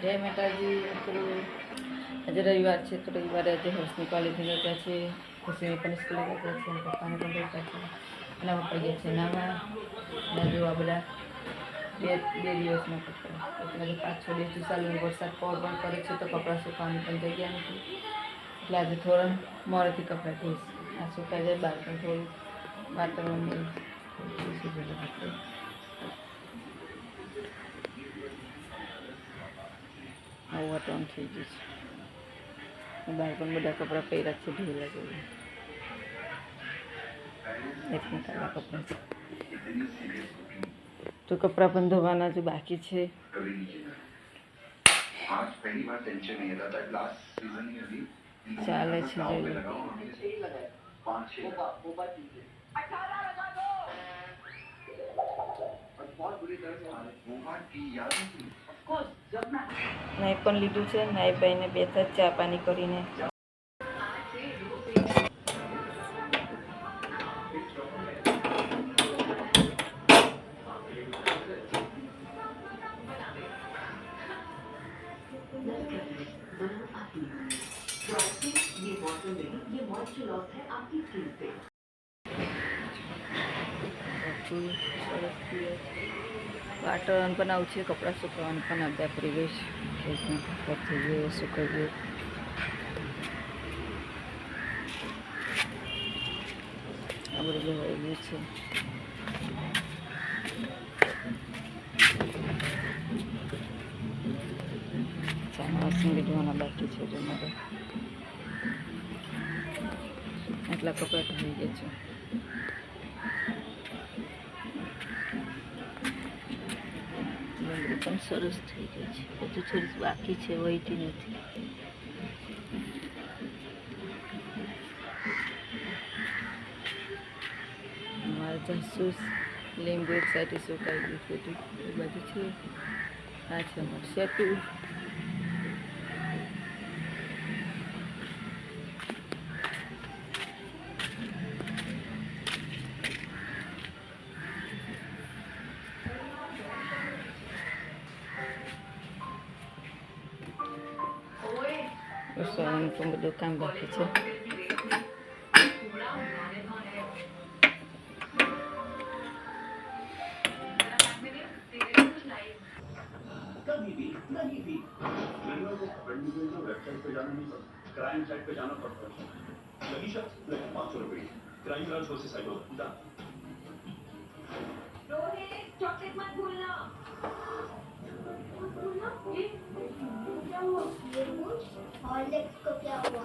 જય માતાજી. પેલું આજે રવિવાર છે તો રવિવારે આજે હર્ષની કોલેજની રજા છે, ખુશીની પણ સ્કૂલે રજા છે અને પપ્પાને પણ રજા છે. અને પપ્પા ગયા છે નાવા અને જોવા બધા બે દિવસના કપડાં એટલે 5-6 દિવસથી ચાલુ વરસાદ પણ કરે છે તો કપડાં સુકવાની પણ જગ્યા નથી એટલે આજે થોડા મોડેથી કપડાં ધોઈશ. આ સુકાઈ જાય બહાર પણ થોડું વાતાવરણ આવું વાતાવરણ થઈ ગયું છે. બહાર પણ બધા કપડાં પહેર્યા છે ધોયેલા જેવું. એટલું કાળા કપડાં તો કપડાં પણ ધોવાના જ બાકી છે. ચાલે છે નાઈ પણ લીધું છે. નાઈ ભાઈને બેઠા ચા પાણી કરીને વાતાવરણ પણ આવું છે. કપડાં સુકવવાનું પણ અડધા ફરી ગઈ છે. થઈ ગયું સુકાઈ ગયું. આ બધું ધોવાઈ ગયું છે. વાસણ ધોવાના બાકી છે. જો મારે આટલા કપડાં થઈ ગયા છે. ડુંગળી પણ સરસ થઈ ગઈ છે. બધું થોડીક બાકી છે, વહીતી નથી. મારે જાસૂસ લીંબુ એક સાથે સુકાઈ ગયું બધું એ બધું છે. આ છે અમારું સેટું. રસોડાનું પણ બધું કામ બાકી છે. कभी भी नहीं भी वीडियो को पकड़ने के लिए वेबसाइट पे जाना नहीं पड़ता, क्राइम साइट पे जाना पड़ता है. लगी शख्स ₹500 क्राइम ब्रांच से साइबर खुदा. रोहित चॉकलेट मत भूलना. ये क्या हुआ? हॉर्लिक्स को क्या हुआ?